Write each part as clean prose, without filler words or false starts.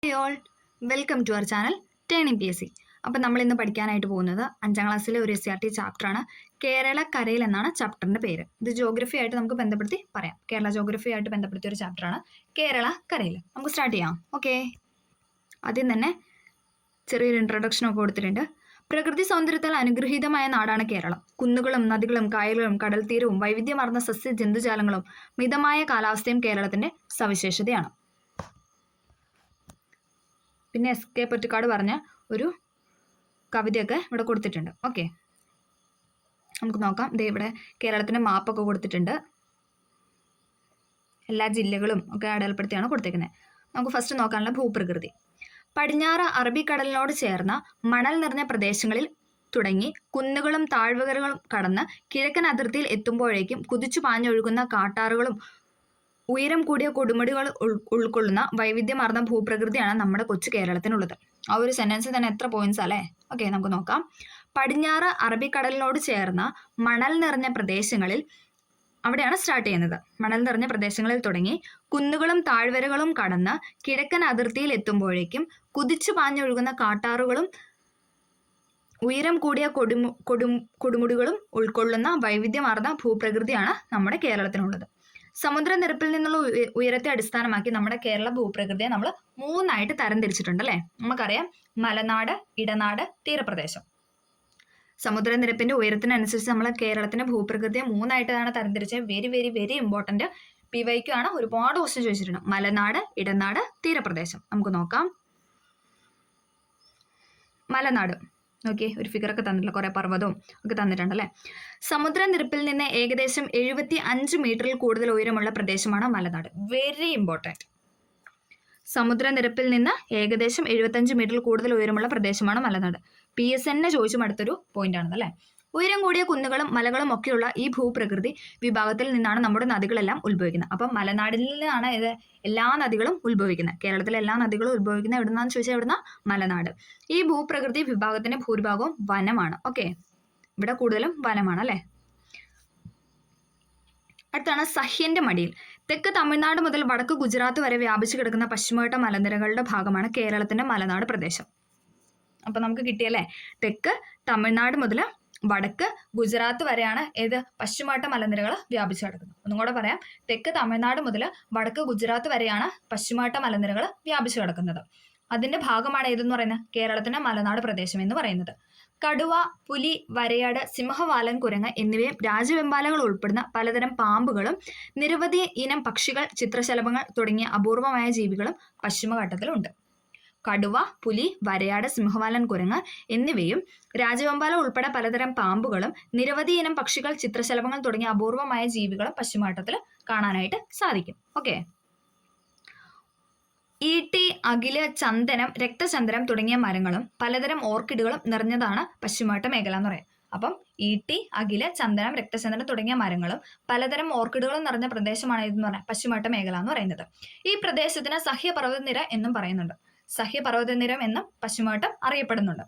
Hey all, welcome to our channel turning PSC. അപ്പം നമ്മൾ ഇന്ന് പഠിക്കാനായിട്ട് പോകുന്നത് 5ാം ക്ലാസ്സിലെ ഒരു SCRT ചാപ്റ്ററാണ്. കേരള കരയിൽ എന്നാണ് ചാപ്റ്ററിൻ്റെ പേര്. ഇത് ജോഗ്രഫി ആയിട്ട് നമുക്ക് ബന്ധപ്പെടുത്തി പറയാം. കേരള ജോഗ്രഫി ആയിട്ട് ബന്ധപ്പെടുത്തിയ ഒരു ചാപ്റ്ററാണ് കേരള കരയിൽ. നമുക്ക് സ്റ്റാർട്ട് ചെയ്യാം. ഓക്കെ, ആദ്യം തന്നെ ചെറിയൊരു ഇൻട്രൊഡക്ഷനൊക്കെ കൊടുത്തിട്ടുണ്ട്. പ്രകൃതി സൗന്ദര്യത്താൽ അനുഗ്രഹീതമായ നാടാണ് കേരളം. കുന്നുകളും നദികളും കായലുകളും കടൽ തീരവും വൈവിധ്യമാർന്ന സസ്യ ജന്തുജാലങ്ങളും മിതമായ കാലാവസ്ഥയും കേരളത്തിൻ്റെ സവിശേഷതയാണ്. പിന്നെ SK പൊറ്റക്കാട് പറഞ്ഞ ഒരു കവിതയൊക്കെ ഇവിടെ കൊടുത്തിട്ടുണ്ട്. ഓക്കെ, നമുക്ക് നോക്കാം. ദേ ഇവിടെ കേരളത്തിൻ്റെ മാപ്പൊക്കെ കൊടുത്തിട്ടുണ്ട്. എല്ലാ ജില്ലകളും ഒക്കെ അടയാളപ്പെടുത്തിയാണ് കൊടുത്തേക്കുന്നത്. നമുക്ക് ഫസ്റ്റ് നോക്കാനുള്ള ഭൂപ്രകൃതി. പടിഞ്ഞാറ് അറബിക്കടലിനോട് ചേർന്ന മണൽ നിറഞ്ഞ പ്രദേശങ്ങളിൽ തുടങ്ങി കുന്നുകളും താഴ്വരകളും കടന്ന് കിഴക്കൻ അതിർത്തിയിൽ എത്തുമ്പോഴേക്കും കുതിച്ചു പാഞ്ഞൊഴുകുന്ന കാട്ടാറുകളും ഉയരം കൂടിയ കൊടുമുടികൾ ഉൾക്കൊള്ളുന്ന വൈവിധ്യമാർന്ന ഭൂപ്രകൃതിയാണ് നമ്മുടെ കൊച്ചു കേരളത്തിനുള്ളത്. ആ ഒരു സെന്റൻസിൽ തന്നെ എത്ര പോയിന്റ്സ് അല്ലേ? ഓക്കെ, നമുക്ക് നോക്കാം. പടിഞ്ഞാറ് അറബിക്കടലിനോട് ചേർന്ന മണൽ നിറഞ്ഞ പ്രദേശങ്ങളിൽ, അവിടെയാണ് സ്റ്റാർട്ട് ചെയ്യുന്നത്. മണൽ നിറഞ്ഞ പ്രദേശങ്ങളിൽ തുടങ്ങി കുന്നുകളും താഴ്വരകളും കടന്ന് കിഴക്കൻ അതിർത്തിയിൽ എത്തുമ്പോഴേക്കും കുതിച്ചു പാഞ്ഞൊഴുകുന്ന കാട്ടാറുകളും ഉയരം കൂടിയ കൊടുമുടികളും ഉൾക്കൊള്ളുന്ന വൈവിധ്യമാർന്ന ഭൂപ്രകൃതിയാണ് നമ്മുടെ കേരളത്തിനുള്ളത്. സമുദ്രനിരപ്പിൽ നിന്നുള്ള ഉയരത്തെ അടിസ്ഥാനമാക്കി നമ്മുടെ കേരള ഭൂപ്രകൃതിയെ നമ്മൾ 3ആയിട്ട് തരംതിരിച്ചിട്ടുണ്ട് അല്ലേ? നമുക്കറിയാം, മലനാട്, ഇടനാട്, തീരപ്രദേശം. സമുദ്രനിരപ്പിന്റെ ഉയരത്തിനനുസരിച്ച് നമ്മൾ കേരളത്തിന്റെ ഭൂപ്രകൃതിയെ 3ആയിട്ടാണ് തരംതിരിച്ചത്. Very very very important. PYQ ആണ്. ഒരുപാട് ക്വസ്റ്റ്യൻ ചോദിച്ചിട്ടുണ്ട്. മലനാട്, ഇടനാട്, തീരപ്രദേശം. നമുക്ക് നോക്കാം. മലനാട് നോക്കി, ഒരു ഫിഗറൊക്കെ തന്നിട്ടില്ല, കുറെ പർവ്വതവും ഒക്കെ തന്നിട്ടുണ്ടല്ലേ. സമുദ്രനിരപ്പിൽ നിന്ന് ഏകദേശം 75 മീറ്ററിൽ കൂടുതൽ ഉയരമുള്ള പ്രദേശമാണ് മലനാട്. Very important. സമുദ്രനിരപ്പിൽ നിന്ന് ഏകദേശം 75 മീറ്ററിൽ കൂടുതൽ ഉയരമുള്ള പ്രദേശമാണ് മലനാട്. PSN ചോദിച്ചും അടുത്തൊരു പോയിന്റ് ആണെന്നല്ലേ. ഉയരം കൂടിയ കുന്നുകളും മലകളും ഒക്കെയുള്ള ഈ ഭൂപ്രകൃതി വിഭാഗത്തിൽ നിന്നാണ് നമ്മുടെ നദികളെല്ലാം ഉത്ഭവിക്കുന്നത്. അപ്പം മലനാടിൽ നിന്നാണ് എല്ലാ നദികളും ഉത്ഭവിക്കുന്നത്. കേരളത്തിലെ എല്ലാ നദികളും ഉത്ഭവിക്കുന്നത് എവിടുന്നാന്ന് ചോദിച്ചാൽ എവിടുന്ന? മലനാട്. ഈ ഭൂപ്രകൃതി വിഭാഗത്തിന്റെ ഭൂരിഭാഗവും വനമാണ്. ഓക്കെ, ഇവിടെ കൂടുതലും വനമാണ് അല്ലേ. അടുത്താണ് സഹ്യന്റെ മടിയിൽ. തെക്ക് തമിഴ്നാട് മുതൽ വടക്ക് ഗുജറാത്ത് വരെ വ്യാപിച്ചു കിടക്കുന്ന പശ്ചിമഘട്ട മലനിരകളുടെ ഭാഗമാണ് കേരളത്തിന്റെ മലനാട് പ്രദേശം. അപ്പൊ നമുക്ക് കിട്ടിയല്ലേ, തെക്ക് തമിഴ്നാട് മുതൽ വടക്ക് ഗുജറാത്ത് വരെയാണ് പശ്ചിമഘട്ട മലനിരകൾ വ്യാപിച്ചു കിടക്കുന്നത്. ഒന്നും കൂടെ പറയാം, തെക്ക് തമിഴ്നാട് മുതൽ വടക്ക് ഗുജറാത്ത് വരെയാണ് പശ്ചിമഘട്ട മലനിരകൾ വ്യാപിച്ചു കിടക്കുന്നത്. അതിന്റെ ഭാഗമാണ് ഏതെന്ന് പറയുന്നത്? കേരളത്തിന്റെ മലനാട് പ്രദേശം എന്ന് പറയുന്നത്. കടുവ, പുലി, വരയാട്, സിംഹവാലൻ, കുരങ്ങ് എന്നിവയും രാജവെമ്പാലകൾ ഉൾപ്പെടുന്ന പലതരം പാമ്പുകളും നിരവധി ഇനം പക്ഷികൾ, ചിത്രശലഭങ്ങൾ തുടങ്ങിയ അപൂർവമായ ജീവികളും പശ്ചിമഘട്ടത്തിലുണ്ട്. കടുവ, പുലി, വരയാട്, സിംഹവാലൻ, കുരങ്ങ് എന്നിവയും രാജവെമ്പാല ഉൾപ്പെടെ പലതരം പാമ്പുകളും നിരവധി ഇനം പക്ഷികൾ, ചിത്രശലഭങ്ങൾ തുടങ്ങിയ അപൂർവമായ ജീവികളും പശ്ചിമഘട്ടത്തിൽ കാണാനായിട്ട് സാധിക്കും. ഓക്കെ, ഈട്ടി, അകില്, ചന്ദനം, രക്തചന്ദനം തുടങ്ങിയ മരങ്ങളും പലതരം ഓർക്കിഡുകളും നിറഞ്ഞതാണ് പശ്ചിമഘട്ട മേഖല എന്ന് പറയും. അപ്പം ഈട്ടി, അകില്, ചന്ദനം, രക്തചന്ദനം തുടങ്ങിയ മരങ്ങളും പലതരം ഓർക്കിഡുകളും നിറഞ്ഞ പ്രദേശമാണ് ഇതെന്ന് പറയാം പശ്ചിമഘട്ട മേഖല എന്ന് പറയുന്നത്. ഈ പ്രദേശത്തിന് സഹ്യപർവ്വതനിര എന്നും പറയുന്നുണ്ട്. സഹ്യപർവ്വതനിരം എന്നും പശ്ചിമഘട്ടം അറിയപ്പെടുന്നുണ്ട്.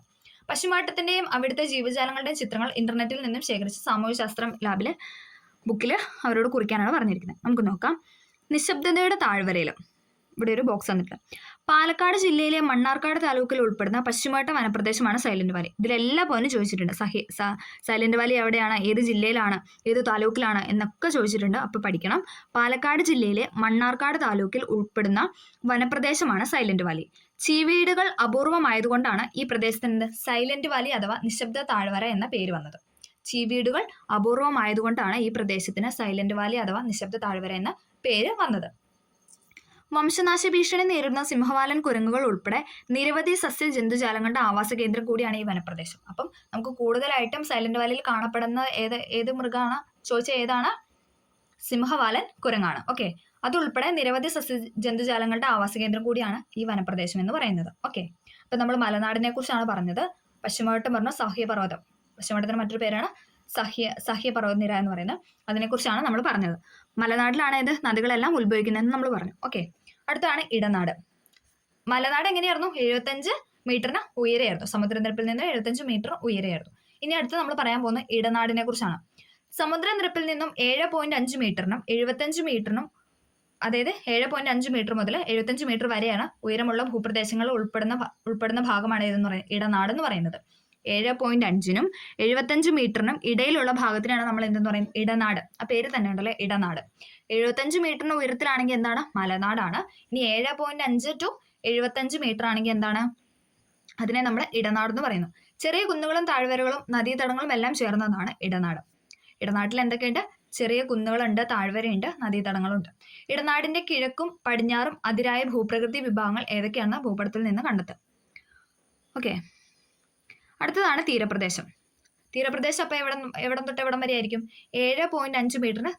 പശ്ചിമഘട്ടത്തിന്റെയും അവിടുത്തെ ജീവജാലങ്ങളുടെയും ചിത്രങ്ങൾ ഇന്റർനെറ്റിൽ നിന്നും ശേഖരിച്ച് സാമൂഹ്യശാസ്ത്രം ലാബിലെ ബുക്കിൽ അവരോട് കുറിക്കാനാണ് പറഞ്ഞിരിക്കുന്നത്. നമുക്ക് നോക്കാം. നിശബ്ദതയുടെ താഴ്വരയിലും, ഇവിടെ ഒരു ബോക്സ് തന്നിട്ടുണ്ട്. പാലക്കാട് ജില്ലയിലെ മണ്ണാർക്കാട് താലൂക്കിൽ ഉൾപ്പെടുന്ന പശ്ചിമഘട്ട വനപ്രദേശമാണ് സൈലന്റ് വാലി. ഇതിലെല്ലാ പോയിന്റും ചോദിച്ചിട്ടുണ്ട്. സൈലന്റ് വാലി എവിടെയാണ്, ഏത് ജില്ലയിലാണ്, ഏത് താലൂക്കിലാണ് എന്നൊക്കെ ചോദിച്ചിട്ടുണ്ട്. അപ്പോൾ പഠിക്കണം. പാലക്കാട് ജില്ലയിലെ മണ്ണാർക്കാട് താലൂക്കിൽ ഉൾപ്പെടുന്ന വനപ്രദേശമാണ് സൈലന്റ് വാലി. ചീവീടുകൾ അപൂർവമായതുകൊണ്ടാണ് ഈ പ്രദേശത്തിന് സൈലന്റ് വാലി അഥവാ നിശബ്ദ താഴ്വര എന്ന പേര് വന്നത്. ചീവീടുകൾ അപൂർവമായതുകൊണ്ടാണ് ഈ പ്രദേശത്തിന് സൈലന്റ് വാലി അഥവാ നിശബ്ദ താഴ്വര എന്ന പേര് വന്നത്. വംശനാശ ഭീഷണി നേരിടുന്ന സിംഹവാലൻ, കുരങ്ങുകൾ ഉൾപ്പെടെ നിരവധി സസ്യ ജന്തുജാലങ്ങളുടെ ആവാസ കേന്ദ്രം കൂടിയാണ് ഈ വനപ്രദേശം. അപ്പം നമുക്ക് കൂടുതലായിട്ടും സൈലന്റ് വാലിയിൽ കാണപ്പെടുന്ന ഏത് മൃഗമാണ് ചോദിച്ചാൽ ഏതാണ്? സിംഹവാലൻ, കുരങ്ങാണ്. ഓക്കെ, അതുൾപ്പെടെ നിരവധി സസ്യ ജന്തുജാലങ്ങളുടെ ആവാസ കേന്ദ്രം കൂടിയാണ് ഈ വനപ്രദേശം എന്ന് പറയുന്നത്. ഓക്കെ, അപ്പം നമ്മൾ മലനാടിനെ കുറിച്ചാണ് പറഞ്ഞത്. പശ്ചിമഘട്ടം പറഞ്ഞ സഹ്യപർവ്വതം, പശ്ചിമഘട്ടത്തിന് മറ്റൊരു പേരാണ് സഹ്യപർവ്വതനിര എന്ന് പറയുന്നത്. അതിനെക്കുറിച്ചാണ് നമ്മൾ പറഞ്ഞത്. മലനാട്ടിലാണ് നദികളെല്ലാം ഉത്ഭവിക്കുന്നതെന്ന് നമ്മൾ പറഞ്ഞു. ഓക്കെ, അടുത്താണ് ഇടനാട്. മലനാട് എങ്ങനെയായിരുന്നു? 75 മീറ്ററിന് ഉയരെയായിരുന്നു. സമുദ്രനിരപ്പിൽ നിന്ന് 75 മീറ്റർ ഉയരെയായിരുന്നു. ഇനി അടുത്ത് നമ്മൾ പറയാൻ പോകുന്ന ഇടനാടിനെ കുറിച്ചാണ്. സമുദ്രനിരപ്പിൽ നിന്നും 7.5 മീറ്ററിനും 75 മീറ്ററിനും അതായത് 7.5 മീറ്റർ മുതൽ 75 മീറ്റർ വരെയാണ് ഉയരമുള്ള ഭൂപ്രദേശങ്ങൾ ഉൾപ്പെടുന്ന ഭാഗമാണ് ഏതെന്ന് പറയുന്നത് ഇടനാട് എന്ന് പറയുന്നത്. 7.5നും 75 മീറ്ററിനും ഇടയിലുള്ള ഭാഗത്തിനാണ് നമ്മൾ എന്തെന്ന് പറയുന്നത് ഇടനാട്. ആ പേര് തന്നെ ഉണ്ടല്ലോ ഇടനാട്. 75 മീറ്ററിന് ഉയരത്തിലാണെങ്കിൽ എന്താണ് മലനാടാണ്. ഇനി 7.5 to 75 മീറ്റർ ആണെങ്കിൽ എന്താണ് അതിനെ നമ്മൾ ഇടനാട് എന്ന് പറയുന്നു. ചെറിയ കുന്നുകളും താഴ്വരകളും നദീതടങ്ങളും എല്ലാം ചേർന്നതാണ് ഇടനാട്. ഇടനാട്ടിൽ എന്തൊക്കെയുണ്ട്? ചെറിയ കുന്നുകളുണ്ട്, താഴ്വരയുണ്ട്, നദീതടങ്ങളുണ്ട്. ഇടനാടിന്റെ കിഴക്കും പടിഞ്ഞാറും അതിരായ ഭൂപ്രകൃതി വിഭാഗങ്ങൾ ഏതൊക്കെയാണെന്ന് ഭൂപടത്തിൽ നിന്ന് കണ്ടെത്തുക. ഓക്കെ, അടുത്തതാണ് തീരപ്രദേശം. തീരപ്രദേശം അപ്പൊ എവിടം തൊട്ട് എവിടം വരെ ആയിരിക്കും? 7.5 മീറ്ററിന്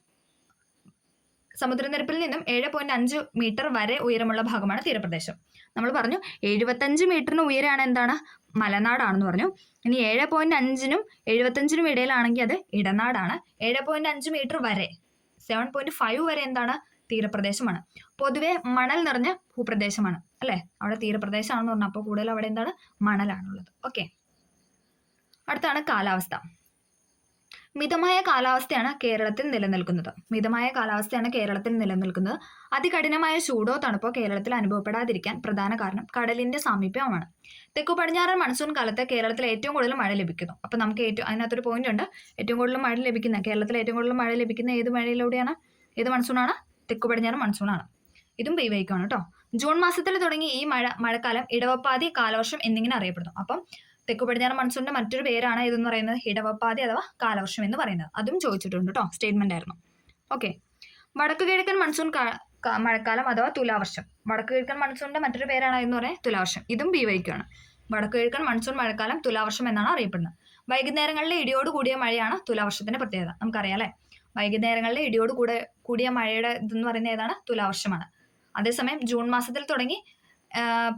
സമുദ്രനിരപ്പിൽ നിന്നും 7.5 മീറ്റർ വരെ ഉയരമുള്ള ഭാഗമാണ് തീരപ്രദേശം. നമ്മൾ പറഞ്ഞു 75 മീറ്ററിന് ഉയരാണ് എന്താണ് മലനാടാണെന്ന് പറഞ്ഞു. ഇനി 7.5നും 75നും ഇടയിലാണെങ്കിൽ അത് ഇടനാടാണ്. 7.5 മീറ്റർ വരെ 7.5 വരെ എന്താണ് തീരപ്രദേശമാണ്. പൊതുവെ മണൽ നിറഞ്ഞ ഭൂപ്രദേശമാണ് അല്ലെ, അവിടെ തീരപ്രദേശമാണെന്ന് പറഞ്ഞു. അപ്പോൾ കൂടുതൽ അവിടെ എന്താണ് മണലാണുള്ളത്. ഓക്കെ, അടുത്താണ് കാലാവസ്ഥ. മിതമായ കാലാവസ്ഥയാണ് കേരളത്തിൽ നിലനിൽക്കുന്നത്. മിതമായ കാലാവസ്ഥയാണ് കേരളത്തിൽ നിലനിൽക്കുന്നത്. അതികഠിനമായ ചൂടോ തണുപ്പോ കേരളത്തിൽ അനുഭവപ്പെടാതിരിക്കാൻ പ്രധാന കാരണം കടലിന്റെ സാമീപ്യമാണ്. തെക്കു പടിഞ്ഞാറൻ മൺസൂൺ കാലത്ത് കേരളത്തിൽ ഏറ്റവും കൂടുതൽ മഴ ലഭിക്കുന്നു. അപ്പൊ നമുക്ക് അതിനകത്തൊരു പോയിന്റ് ഉണ്ട്. ഏറ്റവും കൂടുതൽ മഴ ലഭിക്കുന്ന കേരളത്തിൽ ഏറ്റവും കൂടുതൽ മഴ ലഭിക്കുന്ന ഏത് മഴയിലൂടെയാണ്? ഏത് മൺസൂണാണ്? തെക്കു പടിഞ്ഞാറൻ മൺസൂണാണ്. ഇതും പെയ്വയ്ക്കാണ് കേട്ടോ. ജൂൺ മാസത്തിൽ തുടങ്ങി ഈ മഴക്കാലം ഇടവപ്പാതി, കാലവർഷം എന്നിങ്ങനെ അറിയപ്പെടുന്നു. അപ്പം തെക്കു പടിഞ്ഞാറൻ മൺസൂണിന്റെ മറ്റൊരു പേരാണ് ഇതെന്ന് പറയുന്നത് ഇടവപ്പാതി അഥവാ കാലവർഷം എന്ന് പറയുന്നത്. അതും ചോദിച്ചിട്ടുണ്ട് കേട്ടോ, സ്റ്റേറ്റ്മെന്റ് ആയിരുന്നു. ഓക്കെ, വടക്കു കിഴക്കൻ മൺസൂൺ മഴക്കാലം അഥവാ തുലാവർഷം. വടക്കു കിഴക്കൻ മൺസൂണിന്റെ മറ്റൊരു പേരാണ് എന്ന് പറയുന്നത് തുലാവർഷം. ഇതും ബിവൈക്കാണ്. വടക്കു കിഴക്കൻ മൺസൂൺ മഴക്കാലം തുലാവർഷം എന്നാണ് അറിയപ്പെടുന്നത്. വൈകുന്നേരങ്ങളിലെ ഇടിയോട് കൂടിയ മഴയാണ് തുലാവർഷത്തിന്റെ പ്രത്യേകത. നമുക്കറിയാം അല്ലെ, വൈകുന്നേരങ്ങളിലെ ഇടിയോട് കൂടിയ മഴയുടെ ഇതെന്ന് പറയുന്നത് ഏതാണ്? തുലാവർഷമാണ്. അതേസമയം ജൂൺ മാസത്തിൽ തുടങ്ങി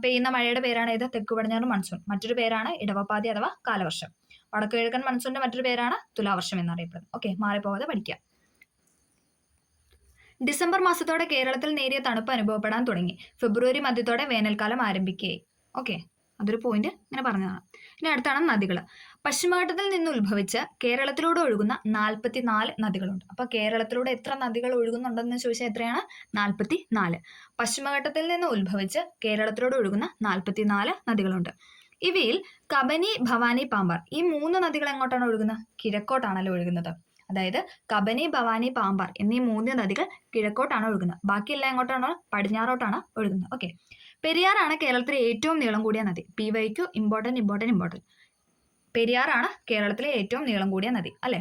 പെയ്യുന്ന മഴയുടെ പേരാണ് ഏത്? തെക്കു പടിഞ്ഞാറൻ മൺസൂൺ. മറ്റൊരു പേരാണ് ഇടവപ്പാതി അഥവാ കാലവർഷം. വടക്കു കിഴക്കൻ മൺസൂണിന്റെ മറ്റൊരു പേരാണ് തുലാവർഷം എന്നറിയപ്പെടുന്നത്. ഓക്കെ, മാറിപ്പോകാതെ പഠിക്കുക. ഡിസംബർ മാസത്തോടെ കേരളത്തിൽ നേരിയ തണുപ്പ് അനുഭവപ്പെടാൻ തുടങ്ങി. ഫെബ്രുവരി മധ്യത്തോടെ വേനൽക്കാലം ആരംഭിക്കുകയായി. ഓക്കെ, അതൊരു പോയിന്റ് ഇങ്ങനെ പറഞ്ഞതാണ്. ഇനി അടുത്താണ് നദികൾ. പശ്ചിമഘട്ടത്തിൽ നിന്ന് ഉത്ഭവിച്ച് കേരളത്തിലൂടെ ഒഴുകുന്ന 44 നദികളുണ്ട്. അപ്പൊ കേരളത്തിലൂടെ എത്ര നദികൾ ഒഴുകുന്നുണ്ടെന്ന് ചോദിച്ചാൽ എത്രയാണ്? 44. പശ്ചിമഘട്ടത്തിൽ നിന്ന് ഉത്ഭവിച്ച് കേരളത്തിലൂടെ ഒഴുകുന്ന 44 നദികളുണ്ട്. ഇവയിൽ കബനി, ഭവാനി, പാമ്പാർ ഈ 3 നദികൾ എങ്ങോട്ടാണ് ഒഴുകുന്നത്? കിഴക്കോട്ടാണല്ലോ ഒഴുകുന്നത്. അതായത് കബനി, ഭവാനി, പാമ്പാർ എന്നീ 3 നദികൾ കിഴക്കോട്ടാണ് ഒഴുകുന്നത്. ബാക്കിയെല്ലാം എങ്ങോട്ടാണോ? പടിഞ്ഞാറോട്ടാണ് ഒഴുകുന്നത്. ഓക്കെ, പെരിയാറാണ് കേരളത്തിലെ ഏറ്റവും നീളം കൂടിയ നദി. PYQ important. പെരിയാറാണ് കേരളത്തിലെ ഏറ്റവും നീളം കൂടിയ നദി അല്ലെ.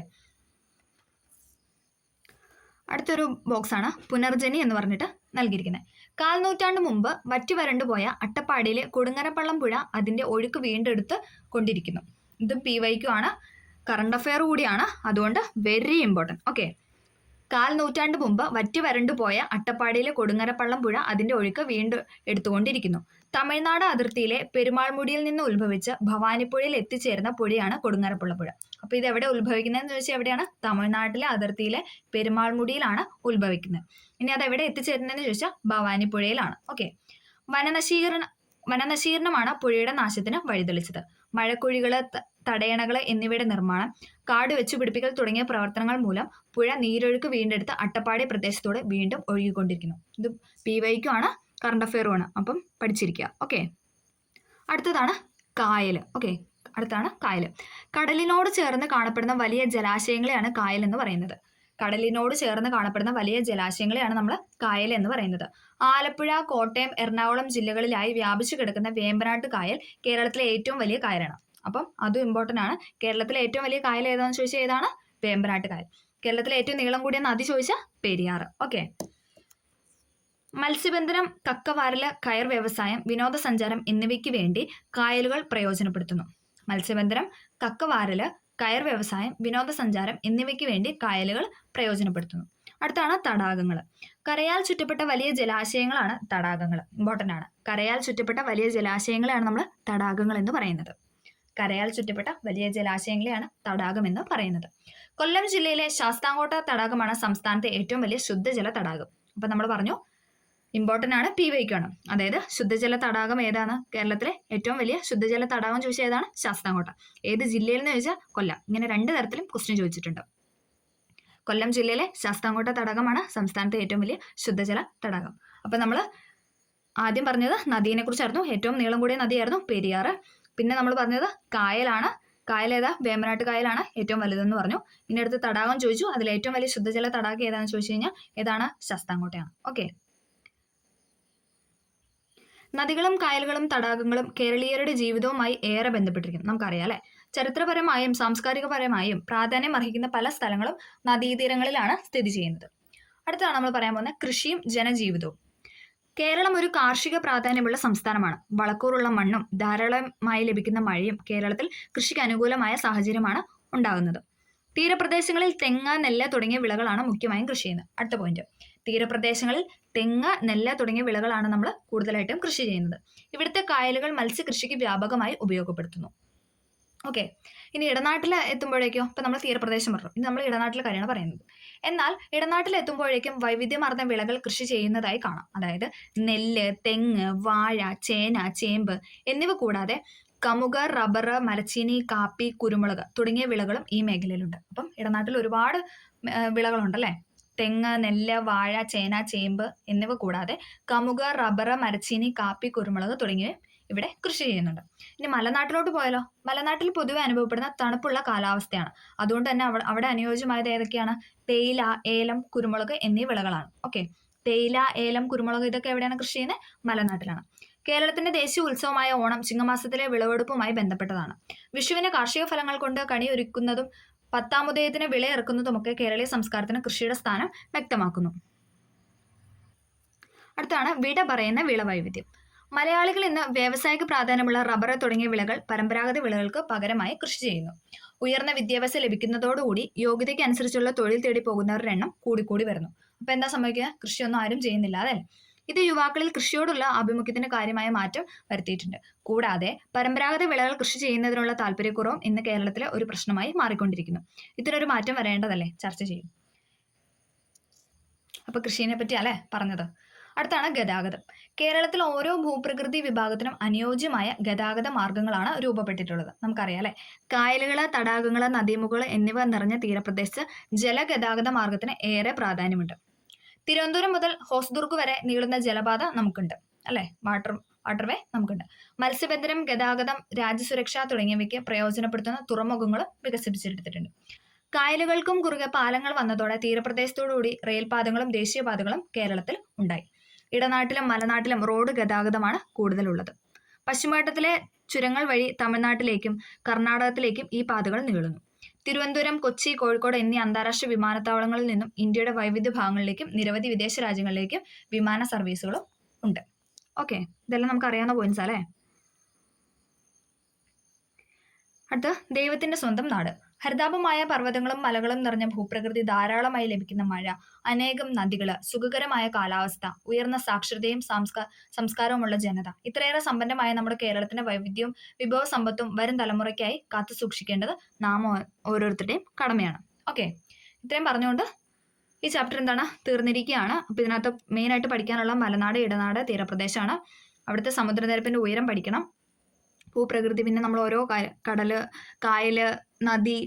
അടുത്തൊരു ബോക്സ് ആണ് പുനർജനി എന്ന് പറഞ്ഞിട്ട് നൽകിയിരിക്കുന്നത്. 1/4 നൂറ്റാണ്ട് മുമ്പ് വറ്റിവരണ്ടുപോയ അട്ടപ്പാടിയിലെ കൊടുങ്ങരപ്പള്ളം പുഴ അതിന്റെ ഒഴുക്ക് വീണ്ടെടുത്ത് കൊണ്ടിരിക്കുന്നു. ഇതും PYQ ആണ്, കറണ്ട് അഫെയർ കൂടിയാണ്, അതുകൊണ്ട് വെരി ഇമ്പോർട്ടൻറ്റ്. ഓക്കെ, 1/4 നൂറ്റാണ്ട് മുമ്പ് വറ്റിവരണ്ടുപോയ അട്ടപ്പാടിയിലെ കൊടുങ്ങരപ്പള്ളം പുഴ അതിന്റെ ഒഴുക്ക് വീണ്ടും എടുത്തുകൊണ്ടിരിക്കുന്നു. തമിഴ്നാട് അതിർത്തിയിലെ പെരുമാൾമുടിയിൽ നിന്ന് ഉത്ഭവിച്ച് ഭവാനിപ്പുഴയിൽ എത്തിച്ചേരുന്ന പുഴയാണ് കൊടുങ്ങരപ്പള്ളം പുഴ. അപ്പൊ ഇത് എവിടെ ഉത്ഭവിക്കുന്നതെന്ന് ചോദിച്ചാൽ എവിടെയാണ്? തമിഴ്നാട്ടിലെ അതിർത്തിയിലെ പെരുമാൾമുടിയിലാണ് ഉത്ഭവിക്കുന്നത്. ഇനി അത് എവിടെ എത്തിച്ചേരുന്നതെന്ന് ചോദിച്ചാൽ ഭവാനിപ്പുഴയിലാണ്. ഓക്കെ, വനനശീകരണമാണ് പുഴയുടെ നാശത്തിന് വഴിതെളിച്ചത്. മഴക്കുഴികള്, തടയണകൾ എന്നിവയുടെ നിർമ്മാണം, കാട് വെച്ചു പിടിപ്പിക്കൽ തുടങ്ങിയ പ്രവർത്തനങ്ങൾ മൂലം പുഴ നീരൊഴുക്ക് വീണ്ടെടുത്ത് അട്ടപ്പാടി പ്രദേശത്തോടെ വീണ്ടും ഒഴുകിക്കൊണ്ടിരിക്കുന്നു. ഇത് PYQ ആണ്, കറണ്ട് അഫെയറും ആണ്. അപ്പം പഠിച്ചിരിക്കുക. ഓക്കെ, അടുത്തതാണ് കായൽ. ഓക്കെ, അടുത്താണ് കായൽ. കടലിനോട് ചേർന്ന് കാണപ്പെടുന്ന വലിയ ജലാശയങ്ങളെയാണ് കായൽ എന്ന് പറയുന്നത്. കടലിനോട് ചേർന്ന് കാണപ്പെടുന്ന വലിയ ജലാശയങ്ങളെയാണ് നമ്മൾ കായൽ എന്ന് പറയുന്നത്. ആലപ്പുഴ, കോട്ടയം, എറണാകുളം ജില്ലകളിലായി വ്യാപിച്ചു കിടക്കുന്ന വേമ്പനാട്ട് കായൽ കേരളത്തിലെ ഏറ്റവും വലിയ കായലാണ്. അപ്പം അതും ഇമ്പോർട്ടൻ്റ് ആണ്. കേരളത്തിലെ ഏറ്റവും വലിയ കായൽ ഏതാണെന്ന് ചോദിച്ചാൽ ഏതാണ്? വേമ്പനാട്ട് കായൽ. കേരളത്തിലെ ഏറ്റവും നീളം കൂടിയ നദി ചോദിച്ചാൽ പെരിയാർ. ഓക്കെ, മത്സ്യബന്ധനം, കക്കവാരല്, കയർ വ്യവസായം, വിനോദസഞ്ചാരം എന്നിവയ്ക്ക് വേണ്ടി കായലുകൾ പ്രയോജനപ്പെടുത്തുന്നു. മത്സ്യബന്ധനം, കക്കവാരല്, കയർ വ്യവസായം, വിനോദസഞ്ചാരം എന്നിവയ്ക്ക് വേണ്ടി കായലുകൾ പ്രയോജനപ്പെടുത്തുന്നു. അടുത്താണ് തടാകങ്ങൾ. കരയാൽ ചുറ്റപ്പെട്ട വലിയ ജലാശയങ്ങളാണ് തടാകങ്ങൾ. ഇമ്പോർട്ടൻ്റ് ആണ്. കരയാൽ ചുറ്റപ്പെട്ട വലിയ ജലാശയങ്ങളെയാണ് നമ്മൾ തടാകങ്ങൾ എന്ന് പറയുന്നത്. കരയാൽ ചുറ്റപ്പെട്ട വലിയ ജലാശയങ്ങളെയാണ് തടാകം എന്ന് പറയുന്നത്. കൊല്ലം ജില്ലയിലെ ശാസ്താംകോട്ട തടാകമാണ് സംസ്ഥാനത്തെ ഏറ്റവും വലിയ ശുദ്ധജല തടാകം. അപ്പൊ നമ്മൾ പറഞ്ഞു ഇമ്പോർട്ടൻ്റ് ആണ്, PYQ ആണ്. അതായത് ശുദ്ധജല തടാകം ഏതാണ്? കേരളത്തിലെ ഏറ്റവും വലിയ ശുദ്ധജല തടാകം ചോദിച്ചാൽ ഏതാണ്? ശാസ്താംകോട്ട. ഏത് ജില്ലയിൽ എന്ന് ചോദിച്ചാൽ കൊല്ലം. ഇങ്ങനെ 2 തരത്തിലും ക്വസ്റ്റ്യൻ ചോദിച്ചിട്ടുണ്ട്. കൊല്ലം ജില്ലയിലെ ശാസ്താംകോട്ട തടാകമാണ് സംസ്ഥാനത്തെ ഏറ്റവും വലിയ ശുദ്ധജല തടാകം. അപ്പം നമ്മൾ ആദ്യം പറഞ്ഞത് നദീനെ കുറിച്ചായിരുന്നു. ഏറ്റവും നീളം കൂടിയ നദിയായിരുന്നു പെരിയാറ്. പിന്നെ നമ്മൾ പറഞ്ഞത് കായലാണ്. കായൽ ഏതാ? വേമ്പനാട്ട് കായലാണ് ഏറ്റവും വലുതെന്ന് പറഞ്ഞു. ഇനി അടുത്ത് തടാകം ചോദിച്ചു. അതിൽ ഏറ്റവും വലിയ ശുദ്ധജല തടാകം ഏതാണെന്ന് ചോദിച്ചു കഴിഞ്ഞാൽ ഏതാണ്? ശാസ്താംകോട്ടയാണ്. ഓക്കെ. നദികളും കായലുകളും തടാകങ്ങളും കേരളീയരുടെ ജീവിതവുമായി ഏറെ ബന്ധപ്പെട്ടിരിക്കുന്നു. നമുക്കറിയാം അല്ലെ. ചരിത്രപരമായും സാംസ്കാരികപരമായും പ്രാധാന്യം അർഹിക്കുന്ന പല സ്ഥലങ്ങളും നദീതീരങ്ങളിലാണ് സ്ഥിതി ചെയ്യുന്നത്. അടുത്താണ് നമ്മൾ പറയാൻ പോകുന്ന കൃഷിയും ജനജീവിതവും. കേരളം ഒരു കാർഷിക പ്രാധാന്യമുള്ള സംസ്ഥാനമാണ്. വളക്കൂറുള്ള മണ്ണും ധാരാളമായി ലഭിക്കുന്ന മഴയും കേരളത്തിൽ കൃഷിക്ക് അനുകൂലമായ സാഹചര്യമാണ് ഉണ്ടാകുന്നത്. തീരപ്രദേശങ്ങളിൽ തെങ്ങ്, നെല്ല് തുടങ്ങിയ വിളകളാണ് മുഖ്യമായും കൃഷി ചെയ്യുന്നത്. അടുത്ത പോയിന്റ്, തീരപ്രദേശങ്ങളിൽ തെങ്ങ്, നെല്ല് തുടങ്ങിയ വിളകളാണ് നമ്മൾ കൂടുതലായിട്ടും കൃഷി ചെയ്യുന്നത്. ഇവിടുത്തെ കായലുകൾ മത്സ്യകൃഷിക്ക് വ്യാപകമായി ഉപയോഗപ്പെടുത്തുന്നു. ഓക്കെ. ഇനി ഇടനാട്ടിൽ എത്തുമ്പോഴേക്കോ, ഇപ്പം നമ്മൾ തീരപ്രദേശം പറഞ്ഞു, ഇനി നമ്മൾ ഇടനാട്ടിലെ കാര്യമാണ് പറയുന്നത്. എന്നാൽ ഇടനാട്ടിൽ എത്തുമ്പോഴേക്കും വൈവിധ്യമാർന്ന വിളകൾ കൃഷി ചെയ്യുന്നതായി കാണാം. അതായത് നെല്ല്, തെങ്ങ്, വാഴ, ചേന, ചേമ്പ് എന്നിവ കൂടാതെ കമുക്, റബ്ബർ, മരച്ചീനി, കാപ്പി, കുരുമുളക് തുടങ്ങിയ വിളകളും ഈ മേഖലയിലുണ്ട്. അപ്പം ഇടനാട്ടിൽ ഒരുപാട് വിളകളുണ്ടല്ലേ. തെങ്ങ്, നെല്ല്, വാഴ, ചേന, ചേമ്പ് എന്നിവ കൂടാതെ കമുക്, റബ്ബർ, മരച്ചീനി, കാപ്പി, കുരുമുളക് തുടങ്ങിയവ ഇവിടെ കൃഷി ചെയ്യുന്നുണ്ട്. ഇനി മലനാട്ടിലോട്ട് പോയാലോ? മലനാട്ടിൽ പൊതുവെ അനുഭവപ്പെടുന്ന തണുപ്പുള്ള കാലാവസ്ഥയാണ്. അതുകൊണ്ട് തന്നെ അവിടെ അനുയോജ്യമായത് ഏതൊക്കെയാണ്? തേയില, ഏലം, കുരുമുളക് എന്നീ വിളകളാണ്. ഓക്കെ. തേയില, ഏലം, കുരുമുളക് ഇതൊക്കെ എവിടെയാണ് കൃഷി ചെയ്യുന്നത്? മലനാട്ടിലാണ്. കേരളത്തിന്റെ ദേശീയ ഉത്സവമായ ഓണം ചിങ്ങമാസത്തിലെ വിളവെടുപ്പുമായി ബന്ധപ്പെട്ടതാണ്. വിഷുവിന് കാർഷിക ഫലങ്ങൾ കൊണ്ട് കണിയൊരുക്കുന്നതും പത്താമുദയത്തിന് വിളയിറക്കുന്നതുമൊക്കെ കേരളീയ സംസ്കാരത്തിന് കൃഷിയുടെ സ്ഥാനം വ്യക്തമാക്കുന്നു. അടുത്താണ് വിട പറയുന്ന വിളവൈവിധ്യം. മലയാളികൾ ഇന്ന് വ്യാവസായിക പ്രാധാന്യമുള്ള റബ്ബർ തുടങ്ങിയ വിളകൾ പരമ്പരാഗത വിളകൾക്ക് പകരമായി കൃഷി ചെയ്യുന്നു. ഉയർന്ന വിദ്യാഭ്യാസം ലഭിക്കുന്നതോടുകൂടി യോഗ്യതയ്ക്ക് അനുസരിച്ചുള്ള തൊഴിൽ തേടി പോകുന്നവരുടെ എണ്ണം കൂടിക്കൂടി വരുന്നു. അപ്പൊ എന്താ സംഭവിക്കുക? കൃഷിയൊന്നും ആരും ചെയ്യുന്നില്ല, അതല്ലേ. ഇത് യുവാക്കളിൽ കൃഷിയോടുള്ള ആഭിമുഖ്യത്തിന് കാര്യമായ മാറ്റം വരുത്തിയിട്ടുണ്ട്. കൂടാതെ പരമ്പരാഗത വിളകൾ കൃഷി ചെയ്യുന്നതിനുള്ള താല്പര്യക്കുറവും ഇന്ന് കേരളത്തിലെ ഒരു പ്രശ്നമായി മാറിക്കൊണ്ടിരിക്കുന്നു. ഇതിനൊരു മാറ്റം വരേണ്ടതല്ലേ? ചർച്ച ചെയ്യും. അപ്പൊ കൃഷിയെ പറ്റി അല്ലേ പറഞ്ഞത്. അടുത്താണ് ഗതാഗതം. കേരളത്തിൽ ഓരോ ഭൂപ്രകൃതി വിഭാഗത്തിനും അനുയോജ്യമായ ഗതാഗത മാർഗങ്ങളാണ് രൂപപ്പെട്ടിട്ടുള്ളത്. നമുക്കറിയാം അല്ലെ. കായലുകള്, തടാകങ്ങള്, നദീമുഖങ്ങൾ എന്നിവ നിറഞ്ഞ തീരപ്രദേശത്ത് ജലഗതാഗത മാർഗത്തിന് ഏറെ പ്രാധാന്യമുണ്ട്. തിരുവനന്തപുരം മുതൽ ഹോസ്ദുർഗ് വരെ നീളുന്ന ജലപാത നമുക്കുണ്ട് അല്ലെ. വാട്ടർവേ നമുക്കുണ്ട്. മത്സ്യബന്ധനം, ഗതാഗതം, രാജ്യസുരക്ഷ തുടങ്ങിയവയ്ക്ക് പ്രയോജനപ്പെടുത്തുന്ന തുറമുഖങ്ങളും വികസിപ്പിച്ചെടുത്തിട്ടുണ്ട്. കായലുകൾക്കും കുറുകെ പാലങ്ങൾ വന്നതോടെ തീരപ്രദേശത്തോടുകൂടി റെയിൽപാതകളും ദേശീയപാതകളും കേരളത്തിൽ ഉണ്ടായി. ഇടനാട്ടിലും മലനാട്ടിലും റോഡ് ഗതാഗതമാണ് കൂടുതലുള്ളത്. പശ്ചിമഘട്ടത്തിലെ ചുരങ്ങൾ വഴി തമിഴ്നാട്ടിലേക്കും കർണാടകത്തിലേക്കും ഈ പാതകൾ നീളുന്നു. തിരുവനന്തപുരം, കൊച്ചി, കോഴിക്കോട് എന്നീ അന്താരാഷ്ട്ര വിമാനത്താവളങ്ങളിൽ നിന്നും ഇന്ത്യയുടെ വൈവിധ്യ ഭാഗങ്ങളിലേക്കും നിരവധി വിദേശ രാജ്യങ്ങളിലേക്കും വിമാന സർവീസുകളും ഉണ്ട്. ഓക്കെ. ഇതെല്ലാം നമുക്ക് അറിയാവുന്ന പോയിന്റ്സ് അല്ലേ. അടുത്ത് ദൈവത്തിന്റെ സ്വന്തം നാട്. ഹരിതാപമായ പർവ്വതങ്ങളും മലകളും നിറഞ്ഞ ഭൂപ്രകൃതി, ധാരാളമായി ലഭിക്കുന്ന മഴ, അനേകം നദികള്, സുഖകരമായ കാലാവസ്ഥ, ഉയർന്ന സാക്ഷരതയും സംസ്കാരവുമുള്ള ജനത, ഇത്രയേറെ സമ്പന്നമായ നമ്മുടെ കേരളത്തിന്റെ വൈവിധ്യവും വിഭവ സമ്പത്തും വരും തലമുറയ്ക്കായി കാത്തു സൂക്ഷിക്കേണ്ടത് നാം ഓരോരുത്തരുടെയും കടമയാണ്. ഓക്കെ. ഇത്രയും പറഞ്ഞുകൊണ്ട് ഈ ചാപ്റ്റർ എന്താണ് തീർന്നിരിക്കുകയാണ്. അപ്പൊ ഇതിനകത്ത് മെയിനായിട്ട് പഠിക്കാനുള്ള മലനാട്, ഇടനാട്, തീരപ്രദേശമാണ്. അവിടുത്തെ സമുദ്രനിരപ്പിന്റെ ഉയരം പഠിക്കണം. ഭൂപ്രകൃതി, പിന്നെ നമ്മൾ ഓരോ കടല്, കായല്, നദി,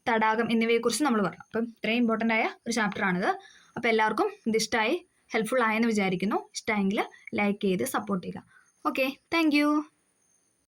തടാകം എന്നിവയെക്കുറിച്ച് നമ്മൾ പറഞ്ഞു. അപ്പം ഇത്രയും ഇമ്പോർട്ടൻ്റ് ആയ ഒരു ചാപ്റ്ററാണിത്. അപ്പോൾ എല്ലാവർക്കും ഇത് ഇഷ്ടമായി, ഹെൽപ്ഫുൾ ആയെന്ന് വിചാരിക്കുന്നു. ഇഷ്ടമായെങ്കിൽ ലൈക്ക് ചെയ്ത് സപ്പോർട്ട് ചെയ്യുക. Okay, thank